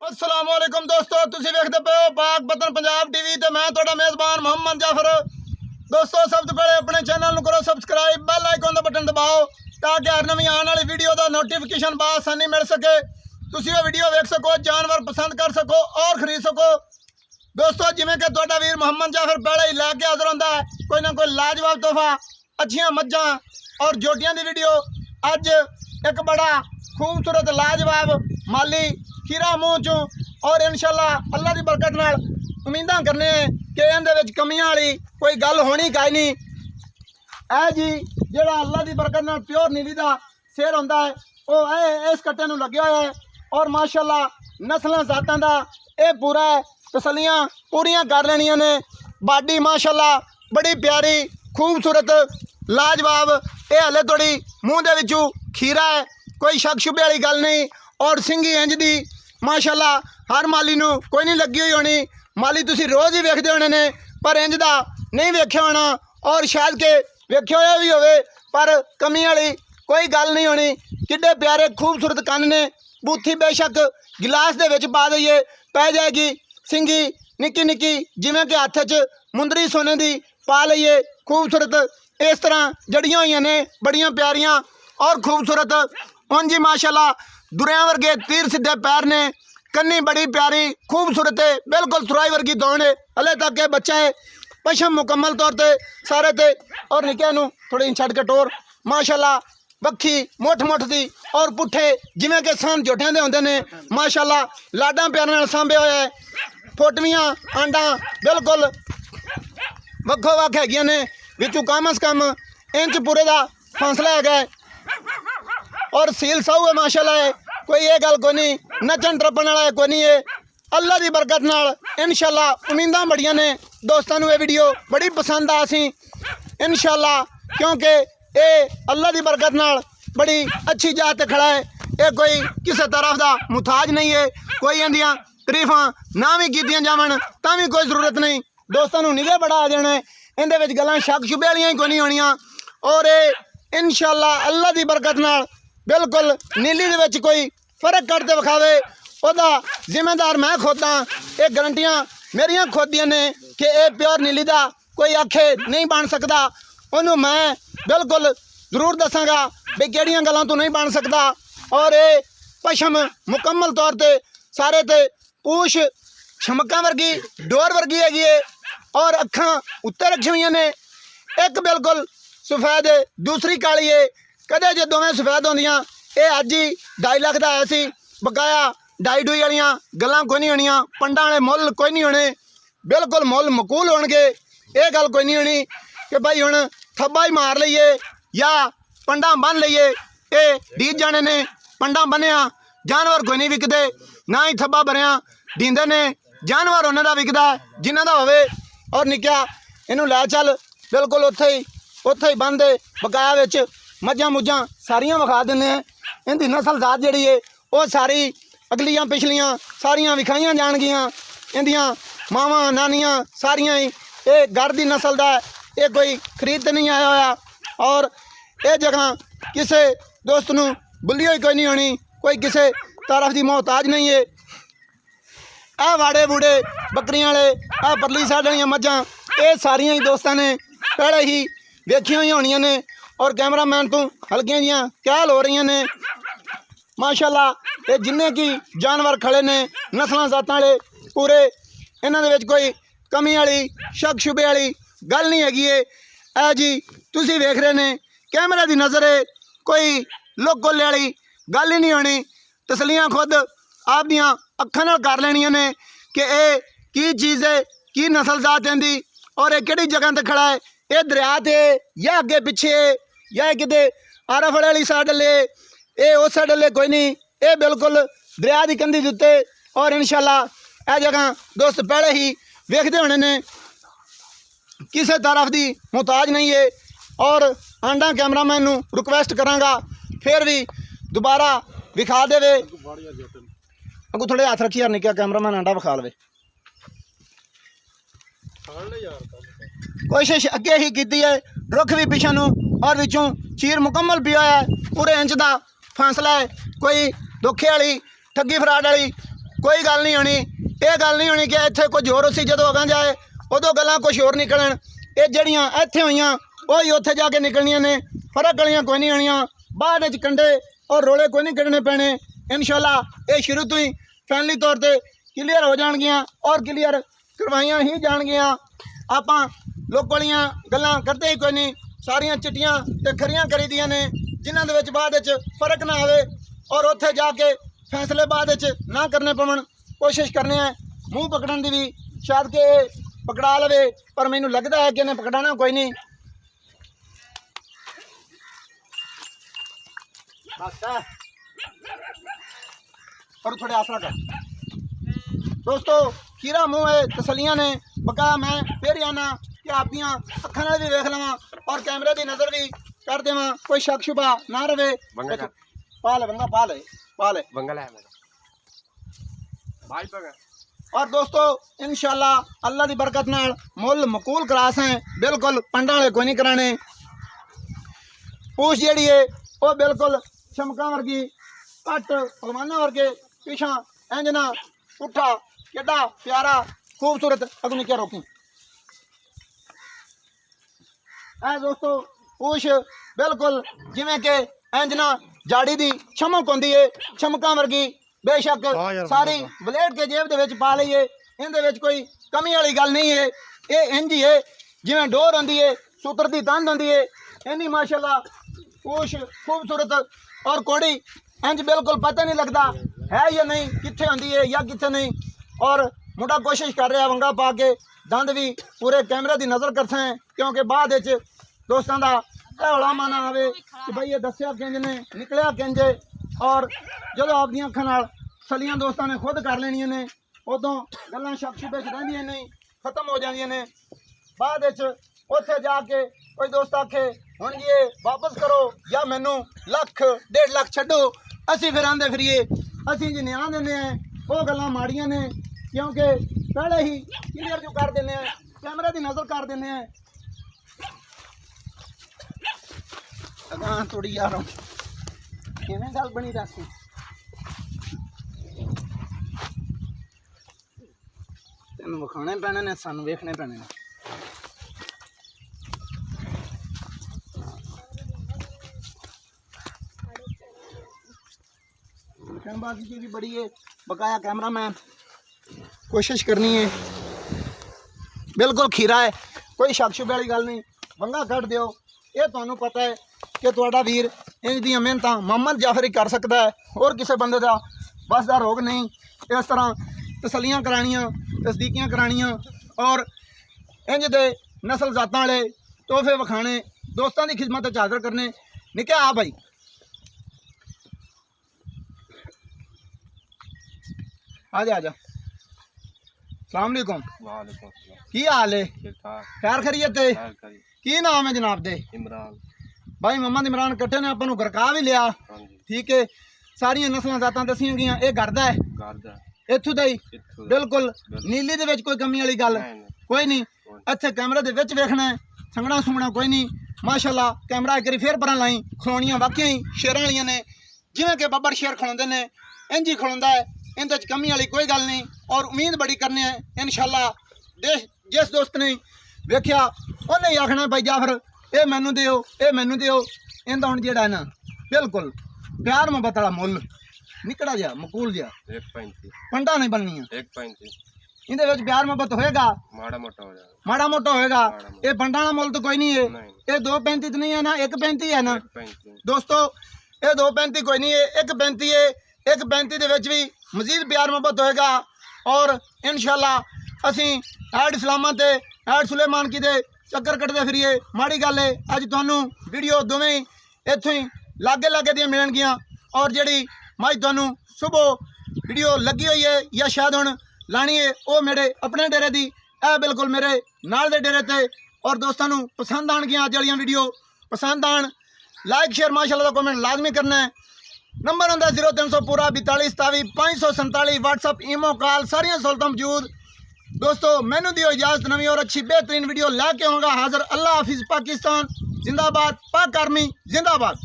अस्सलाम वालेकुम दोस्तों, तुसी देखते पे हो पाक वतन पंजाब टीवी ते मैं तुहाडा मेज़बान मोहम्मद जाफर। दोस्तों सब तो पहले अपने चैनल करो सबसक्राइब, बेल आइकन का बटन दबाओ ताकि हर नवी आने वाली वीडियो का नोटिफिकेशन बआसानी मिल सके, तुसी वो वीडियो देख सको, जानवर पसंद कर सको और खरीद सको। दोस्तों जिमें कि तुहाडा वीर मोहम्मद जाफर पहले ही लैके हाज़र होंदा है कोई ना कोई लाजवाब तोहफा, अच्छियां मज्जां और जोटियां दी वीडियो। अज एक बड़ा खूबसूरत लाजवाब माली खीरा मूँह चों और इंशाअल्लाह अल्लाह की बरकत नाल उम्मीदां करने कि इहदे विच कमियां वाली कोई गल होनी काई नहीं। ऐ जी जिहड़ा अल्लाह की बरकत नाल प्योर नीली दा शेर होंदा है वो इस कट्टे नूं लग्या होया है और माशाअल्लाह नस्लां जातां दा ये पूरा है, तसलियां पूरियां कर लेनियां ने। बाडी माशाअल्लाह बड़ी प्यारी खूबसूरत लाजवाब, ये हले थोड़ी मूँह दे विचों खीरा है, कोई शक शुबे वाली गल नहीं। और सिंगी इंज दी माशाअल्लाह हर माली नूं कोई नहीं लगी हुई होनी। माली तुसी रोज़ ही वेखदे होने ने पर इंज दा नहीं वेख्या होना और शायद के वेख्या होया भी होवे पर कमी वाली कोई गल नहीं होनी। किड्डे प्यारे खूबसूरत कन्न ने, बूथी बेशक गिलास दे विच पा दईए पै जाएगी, सिंगी निक्की निक्की जिवें कि हत्थ च मुंदरी सोने दी पा लईए, खूबसूरत इस तरह जड़ियां हुई ने बड़ियां प्यारियां और खूबसूरत। उंज ही माशाअल्लाह दुरियां वर्गे तीर सीधे पैर ने, कन्नी बड़ी प्यारी खूबसूरत है, बिल्कुल सुराई वर्गी दौड़ है, हले तक के बच्चा है, पशम मुकम्मल तौर पर सारे ते और निक्के नूं थोड़ी छड़ के टोर माशाअल्लाह बखी मुठ मुठ दी और पुट्ठे जिवें कि सन जोटियां दे होंदे ने माशाअल्लाह लाडां प्यार नाल सांभे होया है। फोटवियां आंडा बिल्कुल वक्खो वक्ख हैगियां ने, विचों कम अज़ कम इंच पूरे का फासला है और सील साहू है माशाअल्लाह है, कोई ये गल कोई नहीं, नचन टप्पन वाला कोई नहीं है। अल्लाह की बरकत नाल इंशाअल्लाह उम्मीदां बड़ियां ने, दोस्तों ये वीडियो बड़ी पसंद आ सी इंशाअल्लाह, क्योंकि ये अल्लाह की बरकत नाल बड़ी अच्छी जात खड़ा है। ये कोई किसी तरफ का मुताज नहीं है, कोई इंदियां तरीफां ना भी कीतियां जावन तां भी कोई जरूरत नहीं। दोस्तों निगे बड़ा आ जाना है, इहदे विच गल्लां शक शुबे वालियां ही कोई नहीं होनियां और ये इंशाअल्लाह अल्लाह की बरकत नाल बिल्कुल नीली दे विच कोई फर्क करते विखावे ओदा जिम्मेदार मैं खुद हाँ। ये गारंटियां मेरियां खुद दियां ने कि ये प्योर नीली दा कोई आखे नहीं बन सकता, उन्होंने मैं बिल्कुल जरूर दसांगा भी किहड़ियां गल्लां तो नहीं बन सकता। और ये पशम मुकम्मल तौर पर सारे ते पूछ छमका वर्गी डोर वर्गी हैगी है और अखां उत्ते रखी हुई ने, एक बिल्कुल सफेद है दूसरी काली है। कदे जो दोवें सफेद होंदियां ये अज ही 2.5 लाख का आया सी, बकाया डाई डुई वालियां गल्लां कोई नहीं होनियां, पंडा वाले मुल कोई नहीं होने, बिल्कुल मुल मकूल होणगे। ये गल कोई नहीं होनी कि भाई हुण थब्बा ही मार लईए या पंडा बन लईए, ये डीज जाने ने पंडा बनिया जानवर कोई नहीं विकदे, ना ही थब्बा बनिया दींदे ने, जानवर उन्हां दा विकदा जिन्हां दा होवे और निक्का इनू लै चल बिल्कुल उत्थे ही बन दे। बकाया विच मज्जां मुज्जां सारियां विखा दिंदे हैं, इनकी नस्ल जात जिहड़ी है वो सारी अगलियां पिछलियां सारियां विखाइयां जाणगियां, इंदियां मावां नानियां सारियां ही ये घर की नस्ल दा, ये कोई खरीद नहीं आया होया और ये जगह किसी दोस्त नूं बुली हुई कोई नहीं होनी, कोई किसी तरफ की मोहताज नहीं है। आ वाड़े बूड़े बकरियां वाले आ परली साइड वालियां मज्जां ये सारियां ही दोस्तों ने पहले ही वेखियां ही होनियां ने और कैमरामैन तो हल्कियां जियां कहल हो रही ने माशाअल्लाह। ये जिन्ने की जानवर खड़े ने नस्लां जातां वाले पूरे, इन्हां दे विच कोई कमी वाली शक शुबे वाली गल नहीं हैगी है। ऐ जी तुसी वेख रहे ने कैमरे की नज़र है, कोई लुक कोले वाली गल ही नहीं होनी, तसलियां खुद आप दियां अखां नाल कर लेनियां ने कि ये की चीज़ है, की नस्ल जात इहदी और ये किहड़ी जगह ते खड़ा है, ये दरिया ते या अगे पिछे या किते आराफड़े वाली साइड ले, ये उस साइड ले कोई नहीं, ये बिल्कुल दरिया की कंधी दे उत्ते और इंशाअल्लाह यह जगह दोस्त पहले ही वेखते होने ने, किसी तरफ की मुहताज नहीं है। और आंडा कैमरामैन नूं रिक्वेस्ट करांगा फिर भी दोबारा विखा देवे, अगू थोड़े हाथ रखी यार निक्का कैमरामैन आंडा विखा लवे। कोशिश अगे ही की है, रुख भी पिछा नूं और विचों चीर मुकम्मल पिया है, पूरे इंच का फासला है, कोई धोखे वाली ठगी फराड वाली कोई गल नहीं होनी, ये गल नहीं होनी कि इत्थे कुछ होर सी जदों अगां जाए उदों गल्लां कुछ होर निकलन। ये जड़ियां इत्थे होईयां वही उत्थे जाके निकलनियां ने, फर्क गलियां कोई नहीं होनियां। बाद विच कंडे और रोले कोई नहीं कढ़ने पैने। इंशाअल्लाह ये शुरू तो ही फैमिली तौर पर क्लीयर हो जाणगियां और क्लीयर करवाइयां ही जाणगियां। आपां लोकलियां गल्लां करते ही कोई नहीं, सारियां चिट्टियां ते खरियां करी दियां ने जिन्हां दे विच बाद विच फर्क ना आवे और उत्थे जाके फैसले बाद विच ना करने पवन। कोशिश करने हैं मूँह पकड़न की भी, शायद कि पकड़ा लवे, पर मैनूं लगता है कि इन्हें पकड़ाना कोई नहीं। और थोड़े आसरा कर दोस्तों, खीरा मुँह है तसलियां ने बकाया। मैं फिर आना कि आप अखा नाल भी वेख लवां और कैमरे की नज़र भी कर देवां, कोई शक शुबा ना रवे। पा ले बंगा, पा ले और दोस्तों इंशाअल्लाह अल्लाह की बरकत नाल मुल मकूल क्रास हैं, बिल्कुल पंडा वाले कोई नहीं कराने। पूछ जी है वो बिल्कुल चमका वर्गी, घट पलवाना वर्गे, पिछा इंज ना पुठा केडा प्यारा खूबसूरत। अगू क्या रोकी ऐ दोस्तों, पूछ बिल्कुल जिमें कि इंज ना जाड़ी की चमक होंदी है, चमका वर्गी। बेशक सारी ब्लेड के जेब दे विच पा लईए, इहदे विच कोई कमी वाली गल नहीं है। ये इंज ही है जिवें डोर होंदी है, सूत्र दी तंद होंदी है। इन्नी माशाअल्लाह पूछ खूबसूरत और कोड़ी इंज बिल्कुल पता नहीं लगता है या नहीं, कित्थे होंदी है या कित्थे नहीं। और मुंडा कोशिश कर रहा वंगा पा के, दंद भी पूरे कैमरे की नज़र करते हैं, क्योंकि बाद विच दोस्तों का हौला माना आवे कि भाई ये दस्या किंज ने, निकलिया किंज। और जो आपकी अखां नाल सलियां दोस्तों ने खुद कर लेनियां ने, उदों गल्लां शक शुबे च रहिंदियां नहीं, खत्म हो जांदियां ने। बाद विच उत्थे जाके कोई दोस्त आखे हुण ये वापस करो या मैनू लख 1.5 लाख छड्डो, असीं फिर आंदे फिरीए असीं जी न्याय दिंदे हैं। वो गल्लां माड़ियां ने, क्योंकि पहले ही क्लीयर जो कर दिंदे हैं, कैमरे की नज़र कर दिंदे हैं। अगां थोड़ी यार किवें गल बनी दस, तेन विखाने पैने ने, सानू वेखने पैने ने। बाकी की भी बड़ी है, बकाया कैमरा मैन कोशिश करनी है। बिल्कुल खीरा है, कोई शक शुबे वाली गल नहीं। वंगा कट दिओ, ये तुहानू पता है कि तुहाडा वीर इंज दी मेहनत मोहम्मद जाफर ही कर सकता है, और किसी बंदे का बस का रोग नहीं। इस तरह तसलियां करानियां, तस्दीकियां करानियां और इंज दे नस्ल जातां वाले तोहफे विखाने, दोस्तों की खिदमत हाज़र करने। निके आ भाई, आजा आजा। सलाम अलैकुम, की हाल है? खैर खैरियत है? की नाम है जनाब दे? इमरान भाई, मोहम्मद इमरान कट्ठे ने आपको गरका भी लिया। ठीक है, सारिया नस्लों जातां दसिया गई। ये घर है इत्थों का ही, बिल्कुल नीली दे विच कोई कमी वाली गल कोई नहीं। इत्थे कैमरे दे विच वेखना है, संगना सुंगना कोई नहीं। माशाअल्लाह कैमरा एक बार फिर पर लाई, खलोनियां वाकई शेरां वालियां ने, जिवें कि बब्बर शेर खलोंदे ने इंज ही खलोंदा है। इहदे च कमी वाली कोई गल नहीं, और उम्मीद बड़ी करने हैं इंशाअल्लाह। जिस दोस्त ने वेख्या उन्हें ही आखना भाई जाफर ये मैनू दिओ, ये मैनू दिओ। इहदा हुण जिहड़ा है ना बिल्कुल प्यार मुहब्बत वाला मुल, निकड़ा जा मकूल जा, 1.35 पंडा नहीं बननी है। 1.35 इहदे विच प्यार मुहब्बत होएगा, माड़ा मोटा होएगा। ये पंडा वाला मुल तो कोई नहीं है। ये 2.35 तो नहीं है ना, 1.35 है ना दोस्तों। ये 2.35 कोई नहीं है, 1.35 है। 1.35 दे विच भी मजीद प्यार मुहब्बत होएगा। और इंशाअल्लाह असी ऐड इस्लामा ते ऐड सुलेमान की दे चक्कर कटते फिरीए, माड़ी गल है। अज तुहानू वीडियो दोवें ही इत्थों ही लागे लागे दियां मिलणगियां। और जिहड़ी मज तुहानू सुबह वीडियो लगी हुई है या शायद हुण लानी है, वो मेरे अपने डेरे दी, ए बिल्कुल मेरे नाल दे डेरे ते। और दोस्तों नू पसंद आणगियां अज वालियां वीडियो, पसंद आण लाइक शेयर माशाअल्लाह दा कमेंट लाजमी करना है। नंबर होंदा 0300 पूरा 42 27 547। व्हाट्सअप ईमो कॉल सारियां सहूलतां मौजूद। दोस्तों मैनू दियो इजाजत, नवी और अच्छी बेहतरीन वीडियो लैके आऊँगा हाजिर। अल्लाह हाफिज़। पाकिस्तान जिंदाबाद, पाक आर्मी जिंदाबाद।